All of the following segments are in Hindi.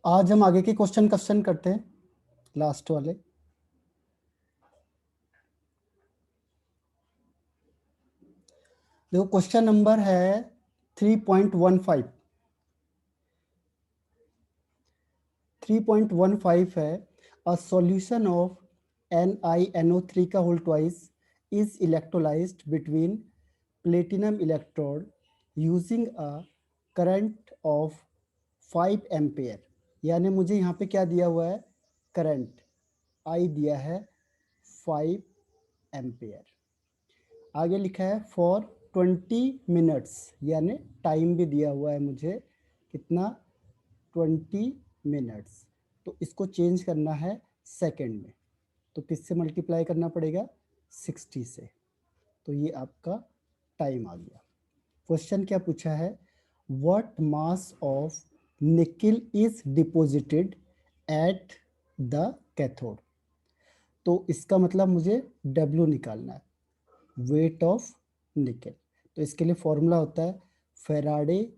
आज हम आगे के क्वेश्चन करते हैं, लास्ट वाले। देखो क्वेश्चन नंबर है 3.15। 3.15 है, अ सॉल्यूशन ऑफ NiNO3 का whole twice is electrolysed between platinum electrode using a current of 5 ampere. यानी मुझे यहाँ पे क्या दिया हुआ है, करंट आई दिया है 5 एम्पेयर। आगे लिखा है फॉर 20 मिनट्स, यानी टाइम भी दिया हुआ है मुझे कितना, 20 मिनट्स। तो इसको चेंज करना है सेकंड में, तो किससे मल्टीप्लाई करना पड़ेगा, 60 से। तो ये आपका टाइम आ गया। क्वेश्चन क्या पूछा है, what mass of nickel is deposited at the cathode. तो इसका मतलब मुझे W निकालना है, वेट ऑफ निकल। तो इसके लिए फॉर्मूला होता है फेराडे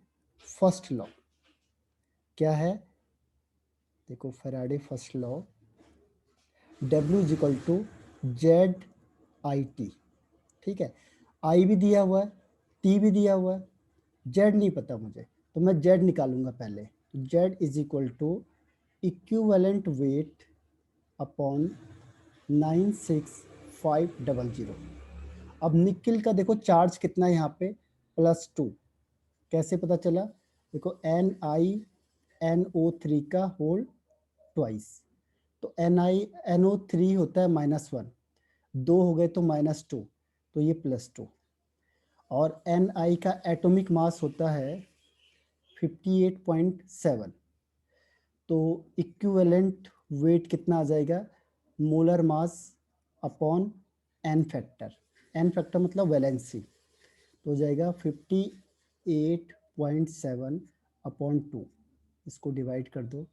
फर्स्ट लॉ। क्या है, देखो Faraday first law, W is equal to ZIT। ठीक है, I भी दिया हुआ है, T भी दिया हुआ है, Z नहीं पता मुझे, तो मैं Z निकालूंगा पहले। Z is equal to equivalent weight upon 96500। अब निकिल का देखो चार्ज कितना है यहाँ पे, +2। कैसे पता चला, देखो NiNO3 का होल ट्वाइस। तो NiNO3 होता है -1, 2 हो गए तो -2, तो ये +2। और Ni का एटॉमिक मास होता है 58.7। तो इक्विवेलेंट वेट कितना आ जाएगा, molar mass upon N factor. N factor मतलब वैलेंसी, तो हो जाएगा 58.7 अपॉन 2। इसको डिवाइड कर दो,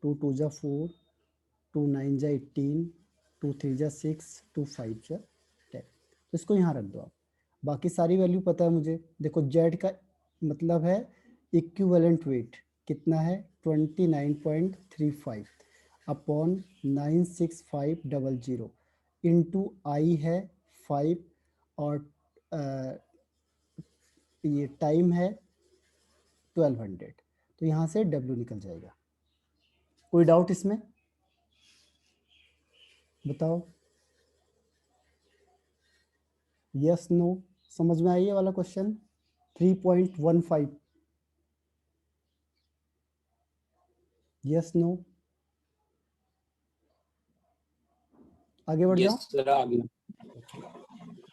2 2 जा 4, 2 9 जा 18, 2 3 जा 6, 2 5 जा 10। तो इसको यहाँ रख दो आप, बाकी सारी वैल्यू पता है मुझे। देखो जेड का मतलब है इक्विवेलेंट वेट कितना है, 29.35 अपॉन 96500 इंटू आई है 5, और ये टाइम है 1200। तो यहाँ से W निकल जाएगा। कोई डाउट इसमें, बताओ, यस नो। समझ में आई ये वाला क्वेश्चन 3.15, यस नो। आगे बढ़ जाओ। यस सर, आ गया।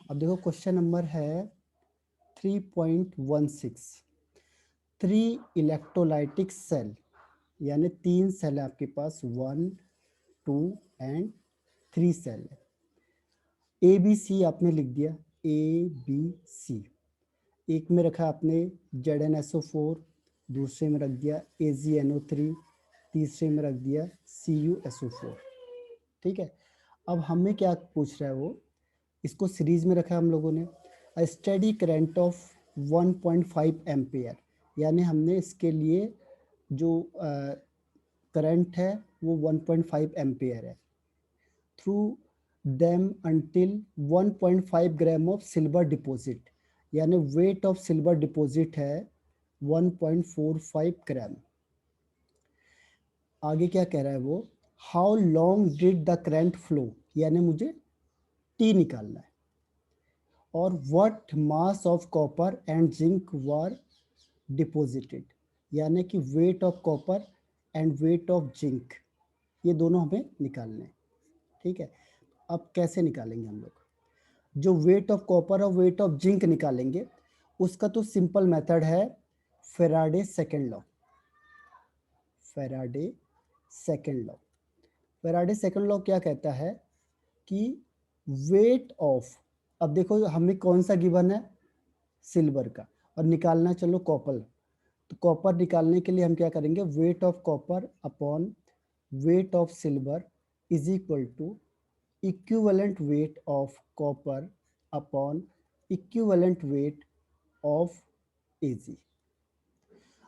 अब देखो क्वेश्चन नंबर है 3.16। 3 इलेक्ट्रोलाइटिक सेल, यानी 3 सेल है आपके पास, 1 2 एंड 3 सेल है। ABC आपने लिख दिया, ABC। एक में रखा आपने ZnSO4, दूसरे में रख दिया AgNO3, तीसरे में रख दिया CuSO4। ठीक है, अब हमें क्या पूछ रहा है वो, इसको सीरीज में रखा है हम लोगों ने, a steady current of 1.5 ampere. यानी हमने इसके लिए जो करंट है वो 1.5 एम्पेयर है, through them until 1.5 gram of silver deposit. यानी वेट ऑफ सिल्वर डिपॉजिट है 1.45 ग्राम। आगे क्या कह रहा है वो, how long did the current flow, यानी मुझे T निकालना है। और what mass of copper and zinc were deposited, यानी कि wait of copper and wait of zinc, ये दोनों हमें निकालने हैं। ठीक है, अब कैसे निकालेंगे हम लोग, जो वेट ऑफ कॉपर और वेट ऑफ जिंक निकालेंगे उसका तो सिंपल मेथड है Faraday second law. Faraday second law, Faraday second law क्या कहता है कि वेट ऑफ, अब देखो हमें कौन सा गिवन है, सिल्वर का, और निकालना चलो कॉपर। तो कॉपर निकालने के लिए हम क्या करेंगे, weight of copper upon weight of silver is equal to equivalent weight of copper upon equivalent weight of Ag।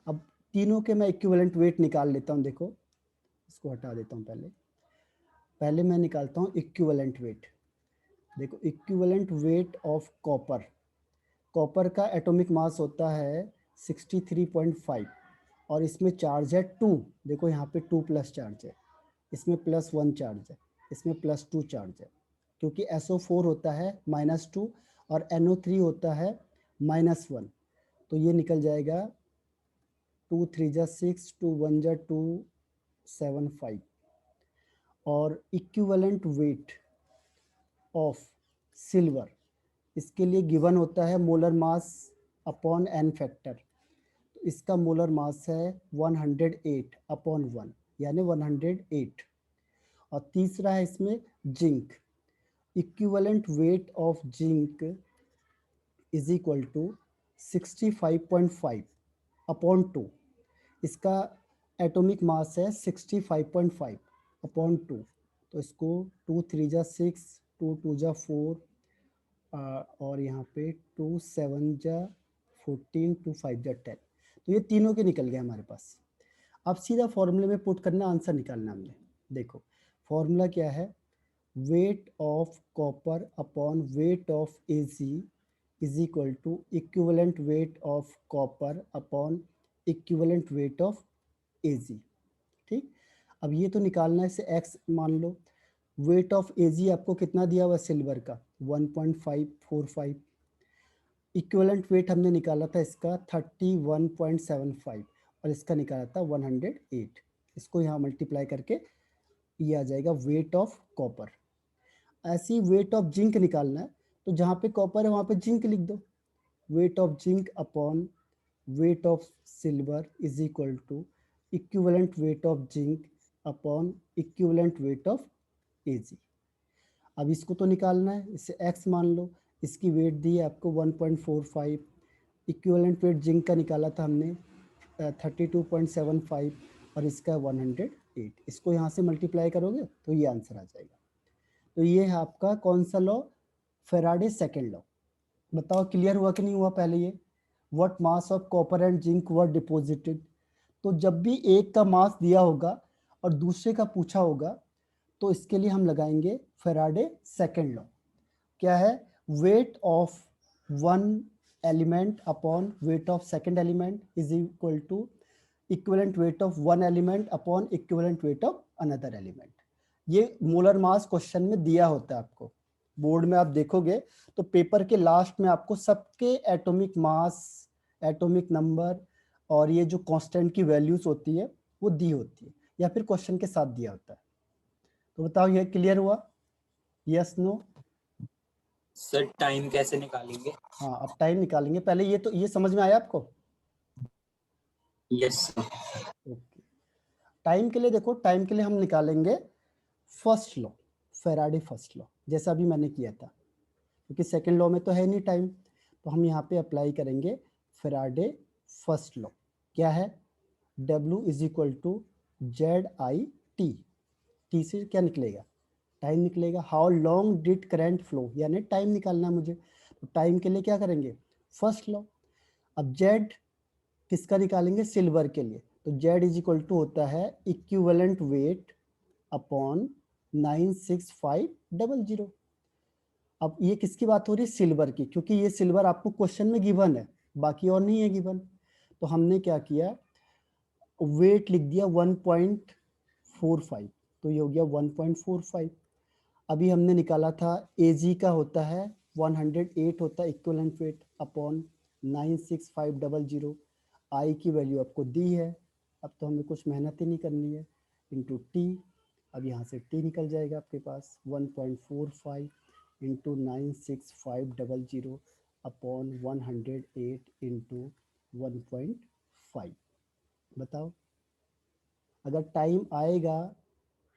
अब तीनों के मैं इक्विवेलेंट वेट निकाल लेता हूं। देखो इसको हटा देता हूँ। पहले मैं निकालता हूँ इक्विवेलेंट वेट। देखो equivalent weight of copper, copper का एटॉमिक मास होता है 63.5 और इसमें चार्ज है 2। देखो यहाँ पे 2 प्लस चार्ज है, इसमें +1 चार्ज है, इसमें +2 चार्ज है, क्योंकि SO4 होता है -2 और NO3 होता है -1। तो ये निकल जाएगा 2 3 जा 6, 2 1 जा 2, 7 5। और इक्विवेलेंट वेट ऑफ सिल्वर, इसके लिए गिवन होता है molar mass upon N factor. तो इसका मोलर मास है 108/1 यानी 108। और तीसरा है इसमें zinc, equivalent weight of zinc is equal to 65.5/2। इसका एटॉमिक मास है 65.5/2। तो इसको 2 3 जा 6, 2 2 जा 4 और यहाँ पे 2 7 जा 14, 2 5 जा 10। तो ये तीनों के निकल गए हमारे पास। अब सीधा फॉर्मूले में पुट करना, आंसर निकालना हमने। देखो फॉर्मूला क्या है, weight of copper upon weight of Ag is equal to equivalent weight of copper upon equivalent weight of Ag। ठीक, अब ये तो निकालना है, इसे x मान लो। वेट ऑफ Ag आपको कितना दिया हुआ सिल्वर का 1.545। इक्विवेलेंट वेट हमने निकाला था इसका 31.75 और इसका निकाला था 108। इसको यहाँ मल्टीप्लाई करके ये आ जाएगा वेट ऑफ कॉपर। ऐसी वेट ऑफ जिंक निकालना है, तो जहाँ पे कॉपर है वहाँ पे जिंक लिख दो। Weight of zinc upon weight of silver is equal to equivalent weight of zinc upon equivalent weight of Ag। अब इसको तो निकालना है, इसे x मान लो। इसकी वेट दी है आपको 1.45। इक्विवेलेंट वेट जिंक का निकाला था हमने 32.75 और इसका 108। इसको यहाँ से मल्टीप्लाई करोगे तो ये आंसर आ जाएगा। तो ये है आपका कौन सा लॉ, फेराडे सेकेंड लॉ। बताओ क्लियर हुआ कि नहीं हुआ। पहले ये what mass of copper and zinc were deposited, तो जब भी एक का मास दिया होगा और दूसरे का पूछा होगा तो इसके लिए हम लगाएंगे फेराडे सेकेंड लॉ। क्या है, weight of one element upon weight of second element is equal to equivalent weight of one element upon equivalent weight of another element. ये मोलर मास क्वेश्चन में दिया होता है आपको, बोर्ड में आप देखोगे तो पेपर के लास्ट में आपको सबके एटॉमिक मास, एटॉमिक नंबर और ये जो कांस्टेंट की वैल्यूज होती है वो दी होती है या फिर क्वेश्चन के साथ दिया होता है। तो बताओ ये क्लियर हुआ, यस नो। सर टाइम कैसे निकालेंगे? हाँ अब टाइम निकालेंगे, पहले ये तो ये समझ में आया आपको। Yes sir. ओके, टाइम के लिए देखो, टाइम के लिए हम निकालेंगे first law, Faraday first law, जैसा अभी मैंने किया था, क्योंकि सेकंड लॉ में तो है नहीं टाइम। तो हम यहाँ पे अप्लाई करेंगे फेराडे फर्स्ट लॉ। क्या है, W is equal to ZI T से क्या निकलेगा, टाइम निकलेगा। How long did current flow, यानी टाइम निकालना है मुझे। तो टाइम के लिए क्या करेंगे, फर्स्ट लॉ। अब Z किसका निकालेंगे, सिल्वर के लिए। तो Z इज इक्वल टू होता है इक्विवेलेंट वेट अपॉन 96500। अब ये किसकी बात हो रही है, सिल्वर की, क्योंकि ये सिल्वर आपको क्वेश्चन में गिवन है, बाकी और नहीं है गिवन। तो हमने क्या किया, वेट लिख दिया 1.45, तो ये हो गया 1.45। अभी हमने निकाला था Ag का होता है 108 होता है इक्विवेलेंट वेट अपॉन 96500। I की वैल्यू आपको दी है, अब तो हमें कुछ मेहनत ही नहीं करनी है, इंटू T। अब यहाँ से T निकल जाएगा आपके पास 1.45 इंटू 96500 अपॉन 108 इंटू 1.5। बताओ, अगर टाइम आएगा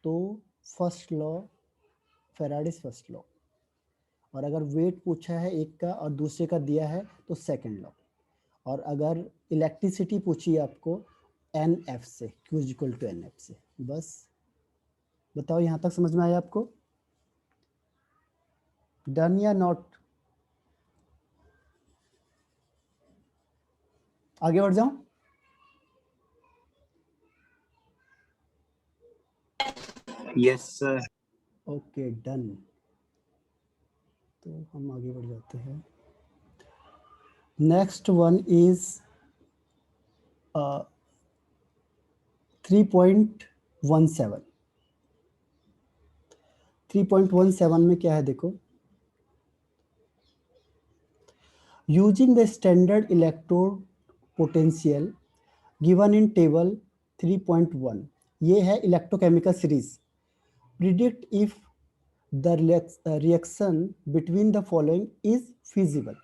तो first law, Faraday's first law, और अगर वेट पूछा है एक का और दूसरे का दिया है तो सेकंड लॉ, और अगर इलेक्ट्रिसिटी पूछी है आपको NF से, Q इक्वल टू NF से। बस बताओ यहाँ तक समझ में आया आपको, डन या नॉट। आगे बढ़ जाऊं, यस सर। Okay done. तो हम आगे बढ़ जाते हैं। Next one is 3.17। 3.17 में क्या है देखो, using the standard electrode potential given in table 3.1, ये है electrochemical series. Predict if the reaction between the following is feasible.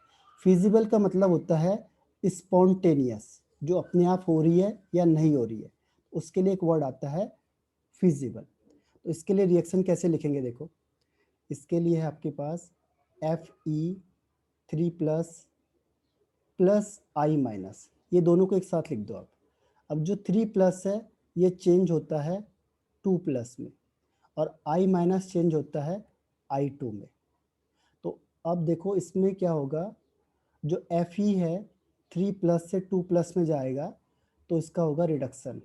Feasible का मतलब होता है स्पॉन्टेनियस, जो अपने आप हो रही है या नहीं हो रही है, उसके लिए एक वर्ड आता है फिजिबल। तो इसके लिए रिएक्शन कैसे लिखेंगे देखो, इसके लिए है आपके पास Fe3+ प्लस आई माइनस, ये दोनों को एक साथ लिख दो आप। अब जो 3+ है ये चेंज होता है 2+ में, और आई माइनस चेंज होता है I2 में। तो अब देखो इसमें क्या होगा, जो Fe है 3+ से 2+ में जाएगा तो इसका होगा रिडक्शन,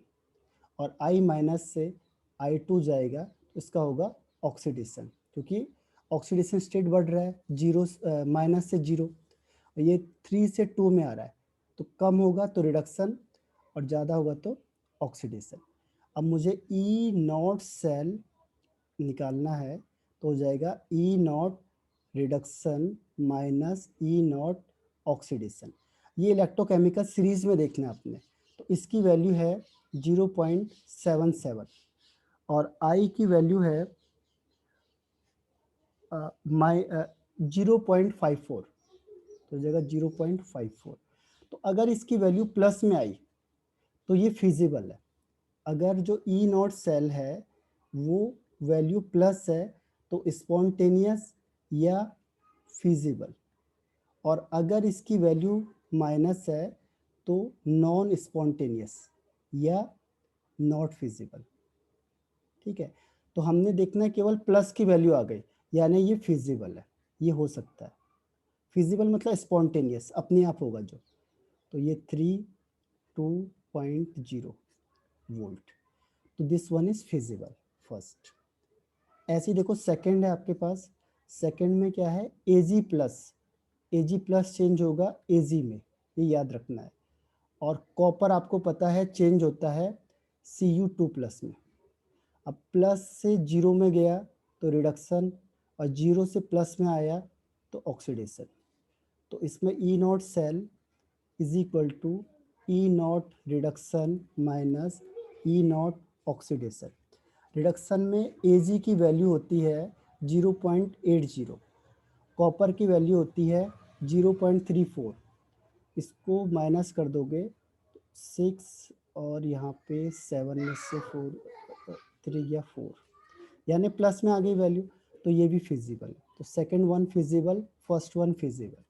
और I माइनस से I2 जाएगा तो इसका होगा ऑक्सीडेशन, क्योंकि ऑक्सीडेशन स्टेट बढ़ रहा है, जीरो माइनस से जीरो, ये 3 से 2 में आ रहा है, तो कम होगा तो रिडक्शन और ज़्यादा होगा तो ऑक्सीडेशन। अब मुझे E0 सेल निकालना है, तो हो जाएगा E0 reduction minus E0 oxidation. ये इलेक्ट्रोकेमिकल सीरीज में देखना है आपने, तो इसकी वैल्यू है 0.77 और I की वैल्यू है 0.54, तो जगह 0.54। तो अगर इसकी वैल्यू प्लस में आई तो ये फिजिबल है। अगर जो E0 सेल है वो वैल्यू प्लस है तो स्पॉन्टेनियस या फिजिबल, और अगर इसकी वैल्यू माइनस है तो नॉन स्पॉन्टेनियस या नॉट फिजिबल। ठीक है, तो हमने देखना है केवल प्लस की वैल्यू आ गई यानी ये फिजिबल है, ये हो सकता है। फिजिबल मतलब स्पॉन्टेनियस, अपने आप होगा जो, तो ये 32.0 वोल्ट, तो this one is feasible first. ऐसे ही देखो सेकंड है आपके पास, सेकंड में क्या है एजी प्लस चेंज होगा एजी में, ये याद रखना है। और कॉपर आपको पता है चेंज होता है Cu2+ में। अब प्लस से जीरो में गया तो रिडक्शन, और जीरो से प्लस में आया तो ऑक्सीडेशन। तो इसमें E0 cell is equal to E0 reduction minus E0 oxidation. Reduction में Ag की वैल्यू होती है 0.80, कॉपर की वैल्यू होती है 0.34, इसको माइनस कर दोगे 6 और यहाँ पे 7 में से 4 3 या 4, यानी प्लस में आ गई वैल्यू, तो ये भी फिजिबल। तो second one feasible, first one feasible.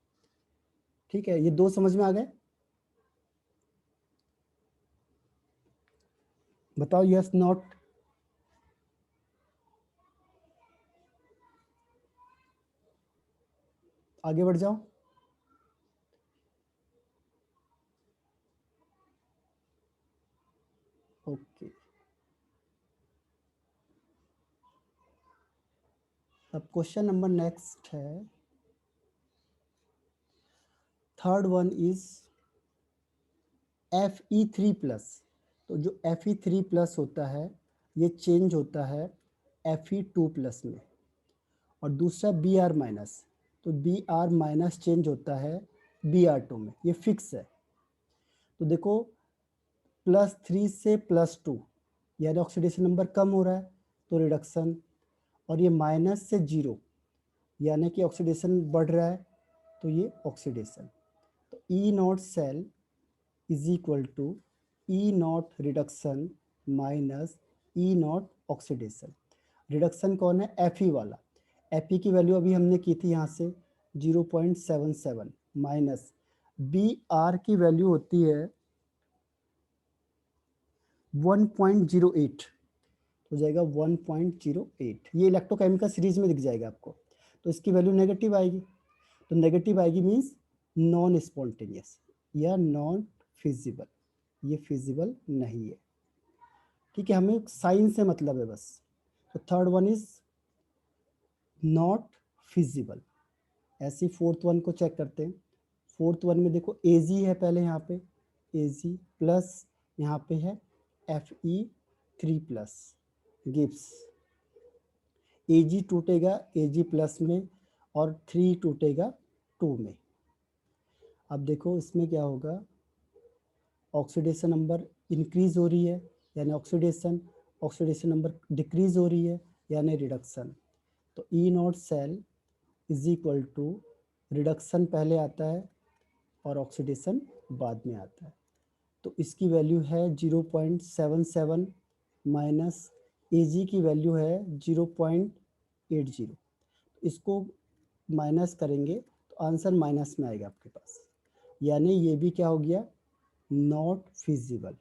ठीक है, ये दो समझ में आ गए, बताओ यस नॉट। आगे बढ़ जाओ। ओके, अब क्वेश्चन नंबर नेक्स्ट है, थर्ड वन इज Fe3+। तो जो Fe3+ होता है ये चेंज होता है Fe2+ में, और दूसरा Br-, तो Br- चेंज होता है Br2 में, ये फिक्स है। तो देखो +3 से +2 यानी ऑक्सीडेशन नंबर कम हो रहा है तो रिडक्शन, और ये माइनस से जीरो यानी कि ऑक्सीडेशन बढ़ रहा है तो ये ऑक्सीडेशन। तो E0 cell is equal to E0 reduction minus E0 oxidation. Reduction कौन है, Fe वाला, Fe की वैल्यू अभी हमने की थी यहाँ से 0.77 माइनस Br की वैल्यू होती है 1.08, हो जाएगा 1.08। ये इलेक्ट्रोकेमिकल सीरीज में दिख जाएगा आपको, तो इसकी वैल्यू नेगेटिव आएगी, तो नेगेटिव आएगी मीन्स नॉन स्पॉन्टेनियस या नॉन फिजिबल, ये फिजिबल नहीं है। ठीक है, हमें साइन से मतलब है बस, तो third one is not feasible. ऐसी फोर्थ वन को चेक करते हैं। फोर्थ वन में देखो Ag है पहले यहाँ पे, Ag प्लस यहाँ पे है Fe3 प्लस गिब्स। Ag टूटेगा Ag प्लस में और 3 टूटेगा 2 में। अब देखो इसमें क्या होगा, ऑक्सीडेशन नंबर इंक्रीज हो रही है यानी ऑक्सीडेशन, ऑक्सीडेशन नंबर डिक्रीज हो रही है यानी रिडक्शन। तो E naught cell is equal to reduction पहले आता है और ऑक्सीडेशन बाद में आता है। तो इसकी वैल्यू है 0.77 माइनस Ag की वैल्यू है 0.80। इसको माइनस करेंगे तो आंसर माइनस में आएगा आपके पास, यानी ये भी क्या हो गया, नॉट फिजिबल।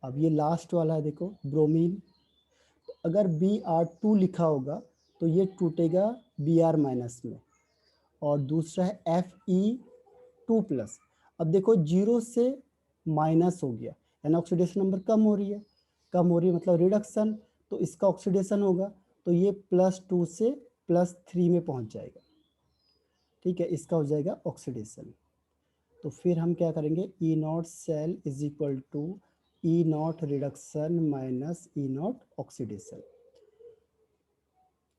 अब ये लास्ट वाला है देखो ब्रोमीन, अगर Br2 लिखा होगा तो ये टूटेगा Br माइनस में, और दूसरा है Fe2 प्लस। अब देखो 0 से माइनस हो गया यानी ऑक्सीडेशन नंबर कम हो रही है, कम हो रही है मतलब रिडक्शन, तो इसका ऑक्सीडेशन होगा तो ये +2 से +3 में पहुंच जाएगा। ठीक है, इसका हो जाएगा ऑक्सीडेशन। तो फिर हम क्या करेंगे, E naught cell is equal to E naught reduction minus E naught oxidation.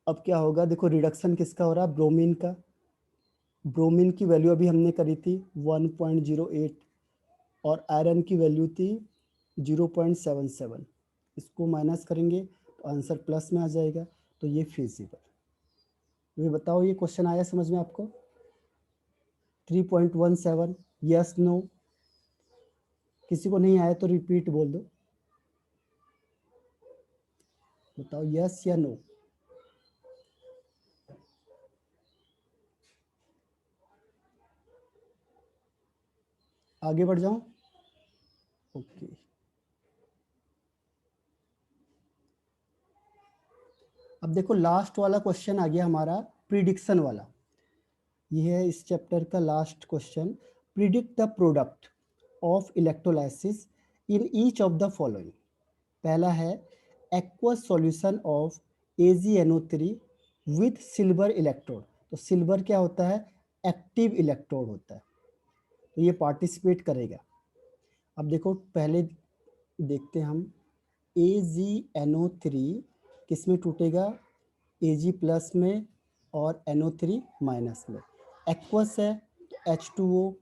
अब क्या होगा, देखो रिडक्शन किसका हो रहा है, ब्रोमीन का। ब्रोमीन की वैल्यू अभी हमने करी थी 1.08 और आयरन की वैल्यू थी 0.77। इसको माइनस करेंगे तो आंसर प्लस में आ जाएगा, तो ये फिजिबल। ये बताओ, ये क्वेश्चन आया समझ में आपको? 3.17 यस नो? किसी को नहीं आया तो रिपीट बोल दो, बताओ यस या नो। आगे बढ़ जाऊं? ओके। अब देखो लास्ट वाला क्वेश्चन आ गया हमारा, प्रिडिक्शन वाला। ये है इस चैप्टर का last question. Predict the product of electrolysis in each of the following. पहला है aqueous solution of AgNO3 with silver electrode. तो सिल्वर क्या होता है, एक्टिव इलेक्ट्रोड होता है, तो ये पार्टिसिपेट करेगा। अब देखो पहले देखते हैं हम, AgNO3 किस में टूटेगा, Ag प्लस में और NO3 माइनस में। एक्वस है तो H2O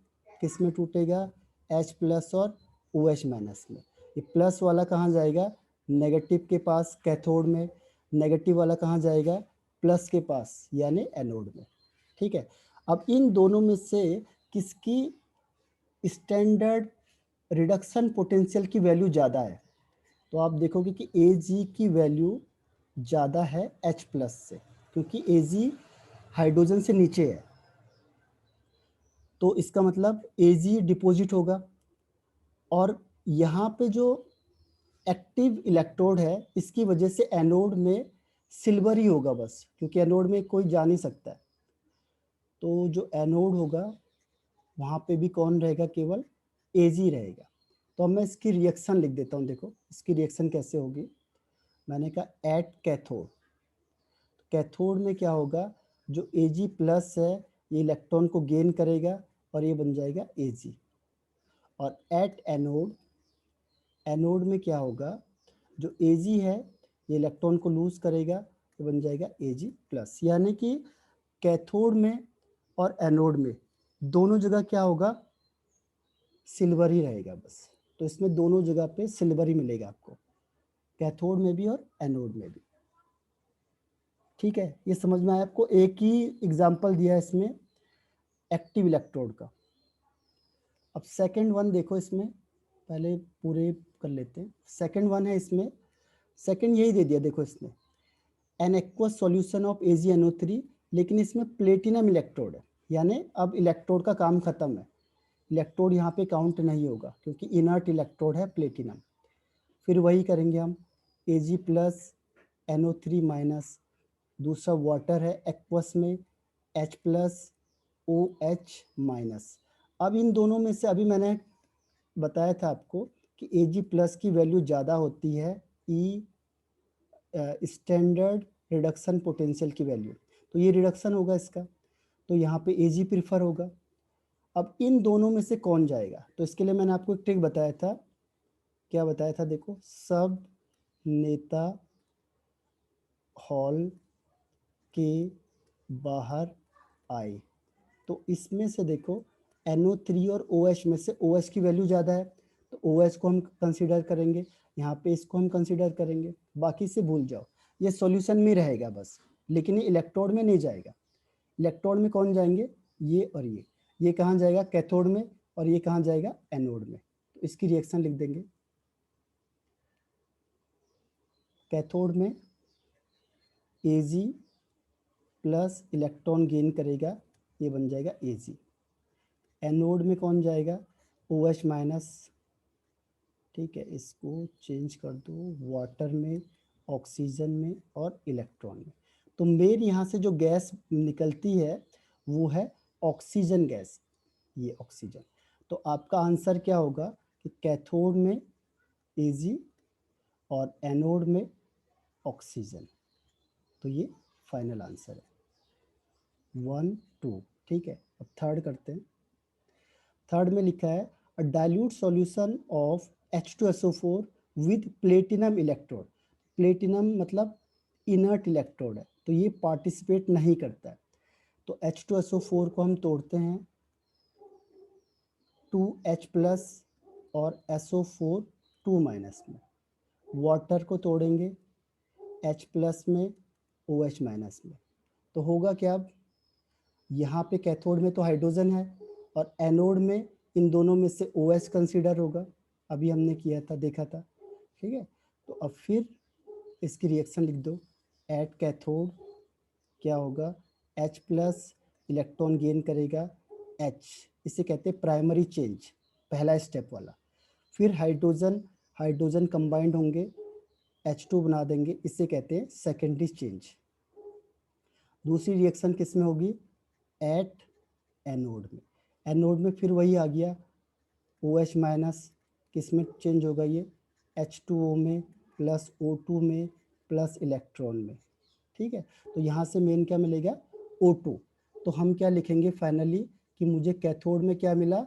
किस में टूटेगा, H प्लस और OH माइनस में। ये प्लस वाला कहाँ जाएगा, नेगेटिव के पास कैथोड में, नेगेटिव वाला कहाँ जाएगा, प्लस के पास यानी एनोड में। ठीक है, अब इन दोनों में से किसकी स्टैंडर्ड रिडक्शन पोटेंशियल की वैल्यू ज़्यादा है, तो आप देखोगे कि Ag की वैल्यू ज़्यादा है H प्लस से, क्योंकि Ag हाइड्रोजन से नीचे है, तो इसका मतलब Ag डिपॉजिट होगा। और यहाँ पे जो एक्टिव इलेक्ट्रोड है इसकी वजह से एनोड में सिल्वर ही होगा बस, क्योंकि एनोड में कोई जा नहीं सकता है। तो जो एनोड होगा वहाँ पे भी कौन रहेगा, केवल Ag रहेगा। तो अब मैं इसकी रिएक्शन लिख देता हूँ, देखो इसकी रिएक्शन कैसे होगी। मैंने कहा एट कैथोड, कैथोड में क्या होगा, जो Ag प्लस है ये इलेक्ट्रॉन को गेन करेगा और ये बन जाएगा Ag। और एट एनोड, एनोड में क्या होगा, जो Ag है ये इलेक्ट्रॉन को लूज करेगा, ये बन जाएगा Ag प्लस। यानी कि कैथोड में और एनोड में दोनों जगह क्या होगा, सिल्वर ही रहेगा बस। तो इसमें दोनों जगह पे सिल्वर ही मिलेगा आपको, कैथोड में भी और एनोड में भी। ठीक है, ये समझ में आया आपको? एक ही एग्जांपल दिया है इसमें एक्टिव इलेक्ट्रोड का। अब सेकंड वन देखो, इसमें पहले पूरे कर लेते हैं। सेकंड वन है इसमें, सेकंड यही दे दिया देखो इसमें, an aqueous solution of AgNO3, लेकिन इसमें प्लेटिनम इलेक्ट्रोड है, यानी अब इलेक्ट्रोड का काम खत्म है, इलेक्ट्रोड यहाँ पे काउंट नहीं होगा क्योंकि इनर्ट इलेक्ट्रोड है प्लेटिनम। फिर वही करेंगे हम, Ag प्लस NO3 माइनस, दूसरा वाटर है एक्वस में H प्लस OH माइनस। अब इन दोनों में से अभी मैंने बताया था आपको कि Ag प्लस की वैल्यू ज़्यादा होती है ई स्टैंडर्ड रिडक्शन पोटेंशियल की वैल्यू, तो ये रिडक्शन होगा इसका, तो यहाँ पे Ag प्रीफर होगा। अब इन दोनों में से कौन जाएगा, तो इसके लिए मैंने आपको एक ट्रिक बताया था। क्या बताया था, देखो, सब नेता हॉल के बाहर आए, तो इसमें से देखो NO3 और OH में से OH की वैल्यू ज़्यादा है, तो OH को हम कंसीडर करेंगे, यहाँ पे इसको हम कंसीडर करेंगे, बाकी से भूल जाओ, ये सॉल्यूशन में रहेगा बस, लेकिन ये इलेक्ट्रोड में नहीं जाएगा। इलेक्ट्रोड में कौन जाएंगे, ये और ये कहाँ जाएगा, कैथोड में, और ये कहाँ जाएगा, एनोड में। तो इसकी रिएक्शन लिख देंगे, कैथोड में Ag प्लस इलेक्ट्रॉन गेन करेगा, ये बन जाएगा Ag। एनोड में कौन जाएगा, OH माइनस, ठीक है, इसको चेंज कर दो, वाटर में, ऑक्सीजन में और इलेक्ट्रॉन में। तो मेन यहाँ से जो गैस निकलती है वो है ऑक्सीजन गैस, ये ऑक्सीजन। तो आपका आंसर क्या होगा कि कैथोड में Ag और एनोड में ऑक्सीजन। तो ये फाइनल आंसर है 1 2, ठीक है। अब थर्ड करते हैं। थर्ड में लिखा है अ dilute solution of H2SO4 with platinum electrode. Platinum मतलब इनर्ट इलेक्ट्रोड है, तो ये पार्टिसिपेट नहीं करता है। तो H2SO4 को हम तोड़ते हैं 2H प्लस और SO4 2 माइनस में, वाटर को तोड़ेंगे H प्लस में OH माइनस में, तो होगा क्या, अब यहाँ पे कैथोड में तो हाइड्रोजन है और एनोड में इन दोनों में से OH कंसीडर होगा, अभी हमने किया था, देखा था, ठीक है। तो अब फिर इसकी रिएक्शन लिख दो, एट कैथोड क्या होगा, H प्लस इलेक्ट्रॉन गेन करेगा H, इसे कहते हैं प्राइमरी चेंज, पहला स्टेप वाला। फिर हाइड्रोजन हाइड्रोजन कंबाइंड होंगे, H2 बना देंगे, इसे कहते हैं सेकेंडरी चेंज। दूसरी रिएक्शन किस में होगी, एट एनोड में। एनोड में फिर वही आ गया, OH माइनस किस में चेंज होगा, ये H2O में प्लस O2 में प्लस इलेक्ट्रॉन में, ठीक है। तो यहाँ से मेन क्या मिलेगा, O2। तो हम क्या लिखेंगे फाइनली कि मुझे कैथोड में क्या मिला,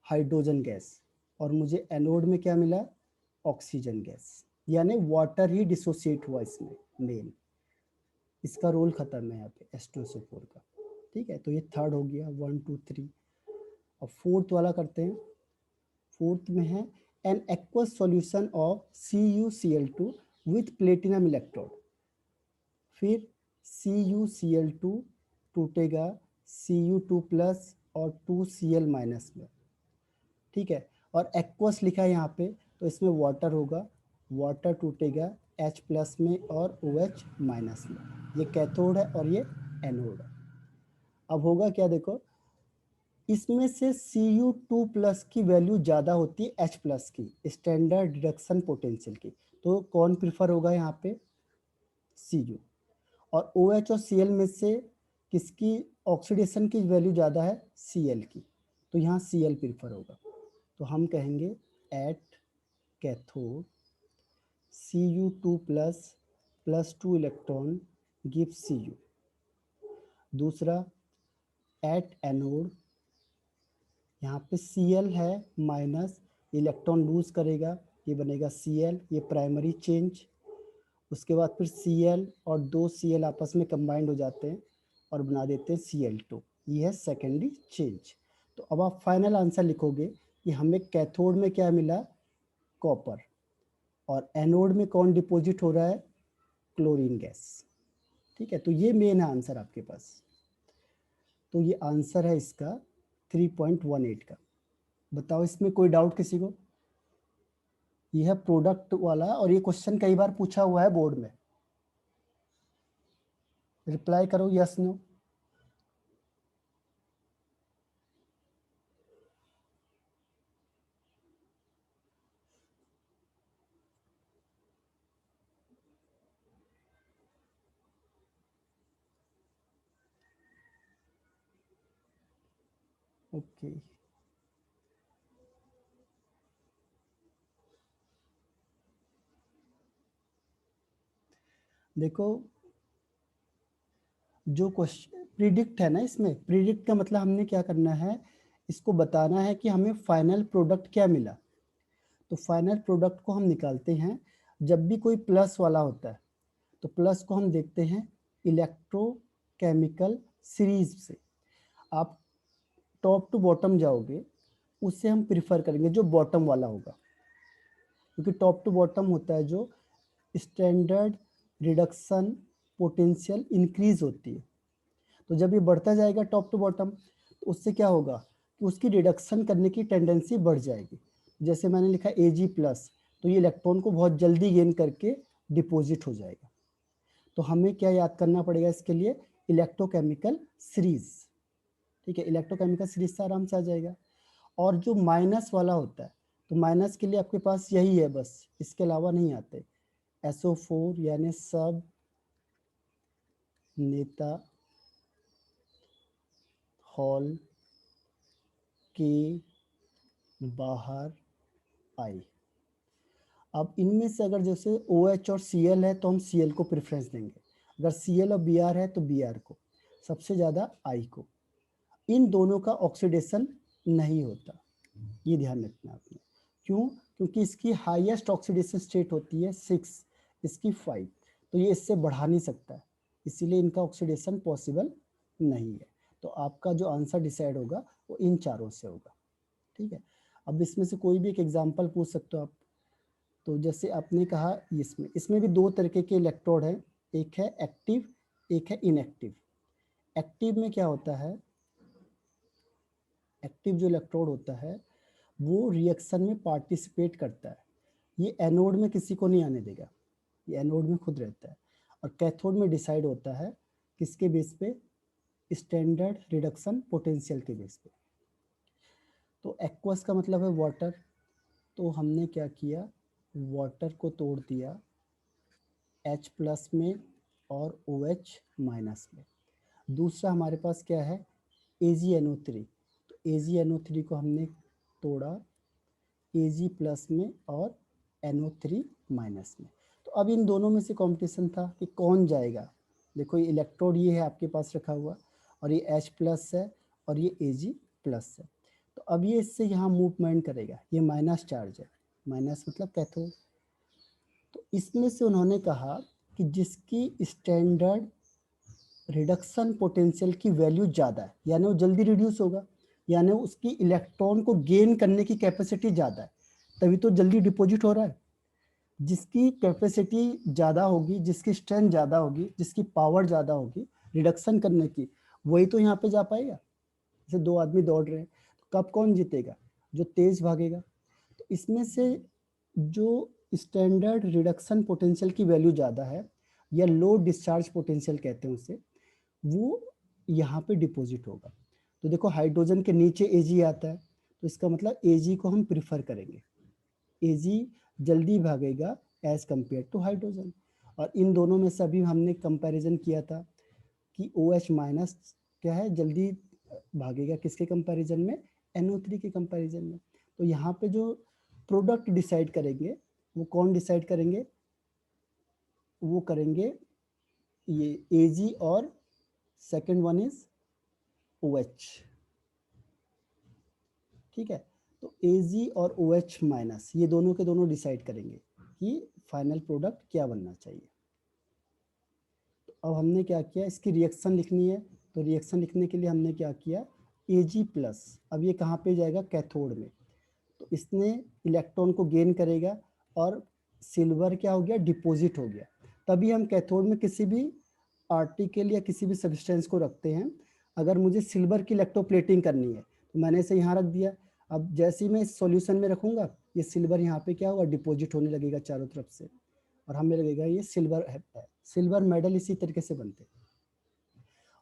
हाइड्रोजन गैस, और मुझे एनोड में क्या मिला, ऑक्सीजन गैस, यानी वाटर ही डिसोसिएट हुआ इसमें, मेन इसका रोल खत्म है यहाँ पे H2SO4 का, ठीक है। तो ये थर्ड हो गया 1 2 3। अब फोर्थ वाला करते हैं। फोर्थ में है an aqueous solution of CuCl2 with platinum electrode. फिर CuCl2 टूटेगा Cu2 प्लस और 2Cl माइनस में, ठीक है। और एक्वस लिखा है यहाँ पे, तो इसमें वाटर होगा, वाटर टूटेगा H प्लस में और OH माइनस में। ये कैथोड है और ये एनोड है। अब होगा क्या, देखो, इसमें से Cu2 प्लस की वैल्यू ज़्यादा होती है H प्लस की स्टैंडर्ड रिडक्शन पोटेंशियल की, तो कौन प्रिफर होगा यहाँ पे, Cu। और OH और Cl में से किसकी ऑक्सीडेशन की वैल्यू ज़्यादा है, Cl की, तो यहाँ Cl प्रिफर होगा। तो हम कहेंगे at cathode Cu2 plus plus 2 electron give Cu। दूसरा एट एनोड, यहाँ पे Cl है माइनस, इलेक्ट्रॉन लूज करेगा, ये बनेगा Cl, ये प्राइमरी चेंज। उसके बाद फिर Cl और 2Cl आपस में कंबाइंड हो जाते हैं और बना देते हैं Cl2, ये है सेकेंडरी चेंज। तो अब आप फाइनल आंसर लिखोगे कि हमें कैथोड में क्या मिला, कॉपर, और एनोड में कौन डिपॉजिट हो रहा है, क्लोरीन गैस, ठीक है। तो ये मेन है आंसर आपके पास। तो ये आंसर है इसका 3.18 का। बताओ इसमें कोई डाउट किसी को। यह है प्रोडक्ट वाला, और ये क्वेश्चन कई बार पूछा हुआ है बोर्ड में। रिप्लाई करो यस नो। ओके, देखो जो क्वेश्चन प्रिडिक्ट है ना, इसमें प्रिडिक्ट का मतलब हमने क्या करना है, इसको बताना है कि हमें फाइनल प्रोडक्ट क्या मिला। तो फाइनल प्रोडक्ट को हम निकालते हैं जब भी कोई प्लस वाला होता है, तो प्लस को हम देखते हैं इलेक्ट्रोकेमिकल सीरीज से। आप टॉप टू बॉटम जाओगे, उससे हम प्रिफर करेंगे जो बॉटम वाला होगा, क्योंकि टॉप टू बॉटम होता है जो स्टैंडर्ड रिडक्शन पोटेंशियल इंक्रीज होती है। तो जब ये बढ़ता जाएगा टॉप टू बॉटम, तो उससे क्या होगा कि उसकी रिडक्शन करने की टेंडेंसी बढ़ जाएगी। जैसे मैंने लिखा Ag+, तो ये इलेक्ट्रॉन को बहुत जल्दी गेन करके डिपॉजिट हो जाएगा। तो हमें क्या याद करना पड़ेगा इसके लिए, इलेक्ट्रोकेमिकल सीरीज। ठीक है, इलेक्ट्रोकेमिकल सीरीज से आराम से आ जाएगा। और जो माइनस वाला होता है, तो माइनस के लिए आपके पास यही है बस, इसके अलावा नहीं आते। SO4 यानी सब नेता हॉल के बाहर आई। अब इनमें से अगर जैसे OH और Cl है तो हम Cl को प्रेफरेंस देंगे, अगर Cl और Br है तो Br को, सबसे ज़्यादा I को। इन दोनों का ऑक्सीडेशन नहीं होता, ये ध्यान रखना आपने। क्यों? क्योंकि इसकी हाईएस्ट ऑक्सीडेशन स्टेट होती है 6, इसकी 5, तो ये इससे बढ़ा नहीं सकता है, इसीलिए इनका ऑक्सीडेशन पॉसिबल नहीं है। तो आपका जो आंसर डिसाइड होगा वो इन चारों से होगा। ठीक है, अब इसमें से कोई भी एक एग्जाम्पल पूछ सकते हो आप। तो जैसे आपने कहा इसमें भी दो तरीके के इलेक्ट्रोड हैं, एक है एक्टिव, एक है इनएक्टिव। एक्टिव में क्या होता है, एक्टिव जो इलेक्ट्रोड होता है वो रिएक्शन में पार्टिसिपेट करता है, ये एनोड में किसी को नहीं आने देगा, ये एनोड में खुद रहता है। और कैथोड में डिसाइड होता है किसके बेस पे, स्टैंडर्ड रिडक्शन पोटेंशियल के बेस पे। तो एक्वस का मतलब है वाटर, तो हमने क्या किया, वाटर को तोड़ दिया H+ में और OH- में। दूसरा हमारे पास क्या है, AgNO3, तो AgNO3 को हमने तोड़ा Ag+ में और NO3- में। तो अब इन दोनों में से कंपटीशन था कि कौन जाएगा। देखो ये इलेक्ट्रोड ये है आपके पास रखा हुआ, और ये H+ है और ये Ag+ है। तो अब ये इससे यहाँ मूवमेंट करेगा, ये माइनस चार्ज है, माइनस मतलब कैथोड। तो इसमें से उन्होंने कहा कि जिसकी स्टैंडर्ड रिडक्शन पोटेंशियल की वैल्यू ज़्यादा है, यानी वो जल्दी रिड्यूस होगा, यानी उसकी इलेक्ट्रॉन को गेन करने की कैपेसिटी ज़्यादा है, तभी तो जल्दी डिपॉजिट हो रहा है। जिसकी कैपेसिटी ज़्यादा होगी, जिसकी स्ट्रेंथ ज़्यादा होगी, जिसकी पावर ज़्यादा होगी रिडक्शन करने की, वही तो यहाँ पे जा पाएगा। जैसे दो आदमी दौड़ रहे हैं, तो कब कौन जीतेगा, जो तेज भागेगा। तो इसमें से जो स्टैंडर्ड रिडक्शन पोटेंशियल की वैल्यू ज़्यादा है, या लो डिस्चार्ज पोटेंशियल कहते हैं उसे, वो यहाँ पे डिपॉजिट होगा। तो देखो हाइड्रोजन के नीचे Ag आता है, तो इसका मतलब Ag को हम प्रिफर करेंगे, Ag जल्दी भागेगा एज कम्पेयर टू हाइड्रोजन। और इन दोनों में से अभी हमने कंपैरिजन किया था कि OH- क्या है, जल्दी भागेगा किसके कंपैरिजन में, NO3 के कंपैरिजन में। तो यहाँ पे जो प्रोडक्ट डिसाइड करेंगे वो कौन डिसाइड करेंगे, वो करेंगे ये Ag और सेकेंड वन इज OH। ठीक है, तो Ag और OH- ये दोनों के दोनों डिसाइड करेंगे कि फाइनल प्रोडक्ट क्या बनना चाहिए। तो अब हमने क्या किया, इसकी रिएक्शन लिखनी है, तो रिएक्शन लिखने के लिए हमने क्या किया, Ag+, अब ये कहाँ पे जाएगा, कैथोड में। तो इसने इलेक्ट्रॉन को गेन करेगा और सिल्वर क्या हो गया, डिपॉजिट हो गया। तभी हम कैथोड में किसी भी आर्टिकल या किसी भी सब्सटेंस को रखते हैं। अगर मुझे सिल्वर की इलेक्ट्रोप्लेटिंग करनी है तो मैंने इसे यहाँ रख दिया, अब जैसे ही मैं इस सॉल्यूशन में रखूँगा ये सिल्वर यहाँ पे क्या होगा, डिपॉजिट होने लगेगा चारों तरफ से, और हमें लगेगा ये सिल्वर है। सिल्वर मेडल इसी तरीके से बनते हैं।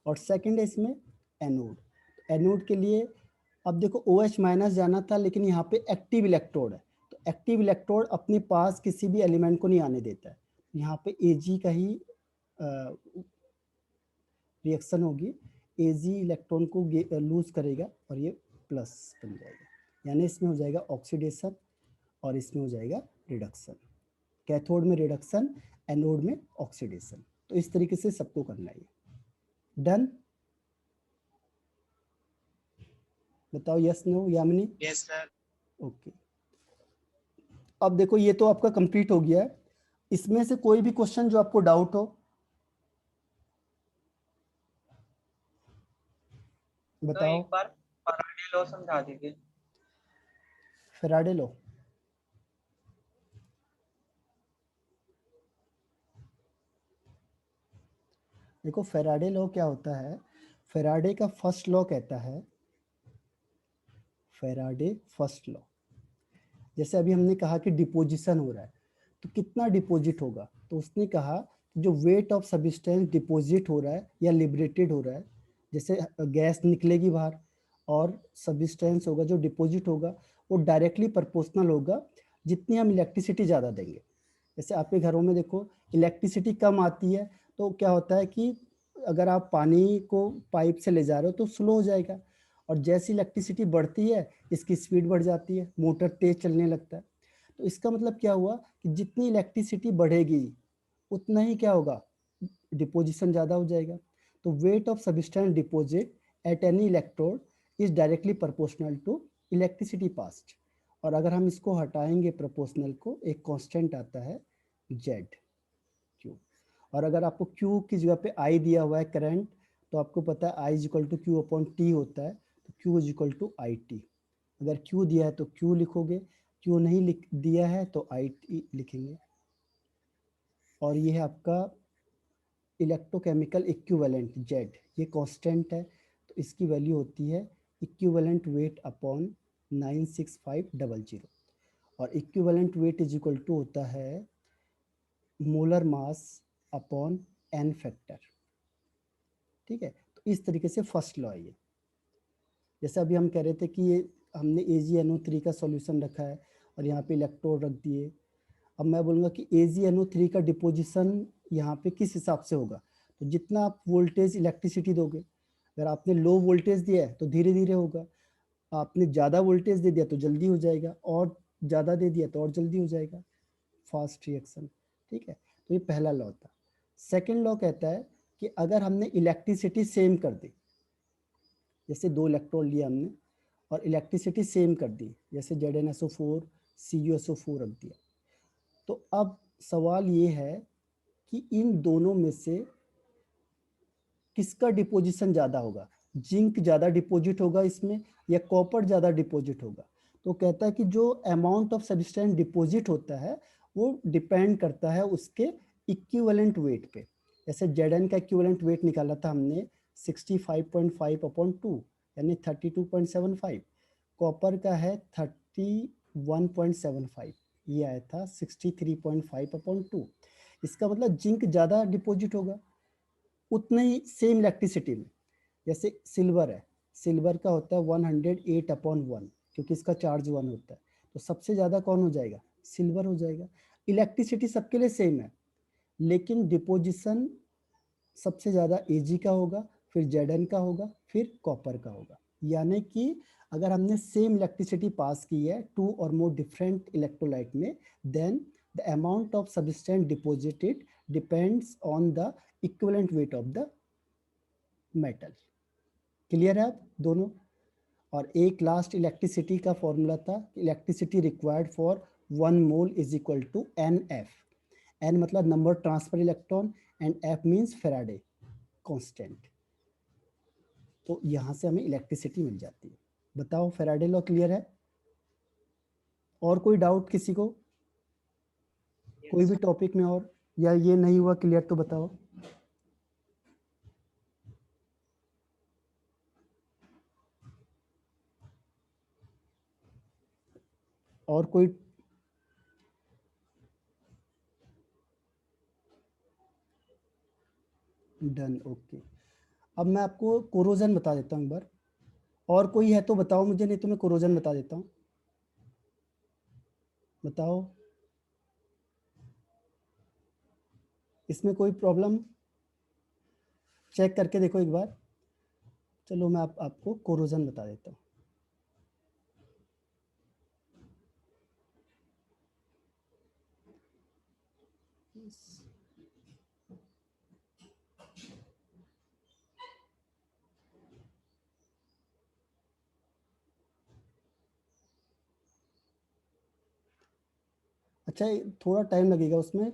और सेकंड है इसमें एनोड, एनोड के लिए अब देखो OH- जाना था, लेकिन यहाँ पे एक्टिव इलेक्ट्रोड है, तो एक्टिव इलेक्ट्रोड अपने पास किसी भी एलिमेंट को नहीं आने देता है। यहाँ पे Ag का ही रिएक्शन होगी, Ag इलेक्ट्रॉन को लूज करेगा और ये प्लस बन जाएगा, यानी इसमें हो जाएगा ऑक्सीडेशन और इसमें हो जाएगा रिडक्शन। कैथोड में रिडक्शन, एनोड में ऑक्सीडेशन। तो इस तरीके से सबको करना है। डन? बताओ yes no Yamini? Yes sir. Okay, अब देखो ये तो आपका कंप्लीट हो गया है। इसमें से कोई भी क्वेश्चन जो आपको डाउट हो तो बताओ। एक बार फैराडे लॉ समझा दीजिए। फैराडे लॉ, देखो फैराडे लॉ क्या होता है। फैराडे का फर्स्ट लॉ कहता है, फैराडे फर्स्ट लॉ, जैसे अभी हमने कहा कि डिपोजिशन हो रहा है तो कितना डिपॉजिट होगा, तो उसने कहा कि जो वेट ऑफ सब्सटेंस डिपॉजिट हो रहा है या लिबरेटेड हो रहा है, जैसे गैस निकलेगी बाहर और सब्सटेंस होगा जो डिपॉजिट होगा, वो डायरेक्टली प्रोपोर्शनल होगा जितनी हम इलेक्ट्रिसिटी ज़्यादा देंगे। जैसे आपके घरों में देखो इलेक्ट्रिसिटी कम आती है तो क्या होता है कि अगर आप पानी को पाइप से ले जा रहे हो तो स्लो हो जाएगा, और जैसी इलेक्ट्रिसिटी बढ़ती है इसकी स्पीड बढ़ जाती है, मोटर तेज चलने लगता है। तो इसका मतलब क्या हुआ कि जितनी इलेक्ट्रिसिटी बढ़ेगी उतना ही क्या होगा, डिपोजिशन ज़्यादा हो जाएगा। तो weight of substance deposit at any electrode is directly proportional to electricity passed. और अगर हम इसको हटाएंगे प्रोपोर्शनल को, एक कांस्टेंट आता है जेड क्यू। और अगर आपको क्यू की जगह पे आई दिया हुआ है करंट, तो आपको पता है I is equal to Q upon T होता है, तो Q is equal to I T. अगर क्यू दिया है तो क्यू लिखोगे, क्यू नहीं लिख दिया है तो आई टी लिखेंगे। और ये है आपका इलेक्ट्रोकेमिकल इक्विवेलेंट जेड, ये कांस्टेंट है तो इसकी वैल्यू होती है इक्विवेलेंट वेट अपॉन 96500। और equivalent weight is equal to होता है molar mass upon N factor. ठीक है, तो इस तरीके से फर्स्ट लॉ है ये। जैसे अभी हम कह रहे थे कि ये हमने AgNO3 का सॉल्यूशन रखा है और यहाँ पे इलेक्ट्रोड रख दिए। अब मैं बोलूँगा कि AgNO3 का डिपोजिशन यहाँ पे किस हिसाब से होगा, तो जितना आप वोल्टेज इलेक्ट्रिसिटी दोगे, अगर आपने लो वोल्टेज दिया है तो धीरे धीरे होगा, आपने ज़्यादा वोल्टेज दे दिया तो जल्दी हो जाएगा, और ज़्यादा दे दिया तो और जल्दी हो जाएगा, फास्ट रिएक्शन। ठीक है, तो ये पहला लॉ था। सेकेंड लॉ कहता है कि अगर हमने इलेक्ट्रिसिटी सेम कर दी, जैसे 2 इलेक्ट्रॉन लिया हमने और इलेक्ट्रिसिटी सेम कर दी, जैसे ZnSO4 CuSO4 रख दिया, तो अब सवाल ये है कि इन दोनों में से किसका डिपोजिशन ज़्यादा होगा, जिंक ज़्यादा डिपोजिट होगा इसमें या कॉपर ज़्यादा डिपोजिट होगा। तो कहता है कि जो अमाउंट ऑफ सब्सटेंस डिपोजिट होता है वो डिपेंड करता है उसके इक्विवेलेंट वेट पे। जैसे Zn का इक्विवेलेंट वेट निकाला था हमने 65.5 अपॉन 2 यानी 32.75, कॉपर का है 31.75, ये आया था 63.5 अपॉन 2। इसका मतलब जिंक ज़्यादा डिपोजिट होगा उतने ही सेम इलेक्ट्रिसिटी में। जैसे सिल्वर है, सिल्वर का होता है 108 अपॉन 1, क्योंकि इसका चार्ज 1 होता है, तो सबसे ज़्यादा कौन हो जाएगा, सिल्वर हो जाएगा। इलेक्ट्रिसिटी सबके लिए सेम है लेकिन डिपोजिशन सबसे ज़्यादा Ag का होगा, फिर Zn का होगा, फिर कॉपर का होगा। यानी कि अगर हमने सेम इलेक्ट्रिसिटी पास की है two or more different electrolyte में, then the amount of substance deposited depends on the equivalent weight of the metal. Clear है आप दोनों? और एक लास्ट इलेक्ट्रिसिटी का फॉर्मूला था, electricity required for 1 mole is equal to NF। N मतलब number transfer electron and F means Faraday constant. तो यहाँ से हमें इलेक्ट्रिसिटी मिल जाती है। बताओ फैराडे लॉ क्लियर है? और कोई डाउट किसी को? कोई भी टॉपिक में, और या ये नहीं हुआ क्लियर तो बताओ। और कोई? Done, okay. अब मैं आपको कोरोजन बता देता हूँ एक बार। और कोई है तो बताओ मुझे, नहीं तो मैं कोरोजन बता देता हूँ। बताओ, इसमें कोई प्रॉब्लम? चेक करके देखो एक बार। चलो मैं आपको कोरोजन बता देता हूँ। अच्छा थोड़ा टाइम लगेगा उसमें,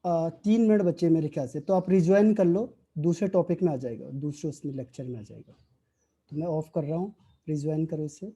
3 मिनट बचे मेरे ख्याल से, तो आप रिज्वाइन कर लो, दूसरे टॉपिक में आ जाएगा, दूसरे उसमें लेक्चर में आ जाएगा। तो मैं ऑफ कर रहा हूँ, रिज्वाइन करो इसे।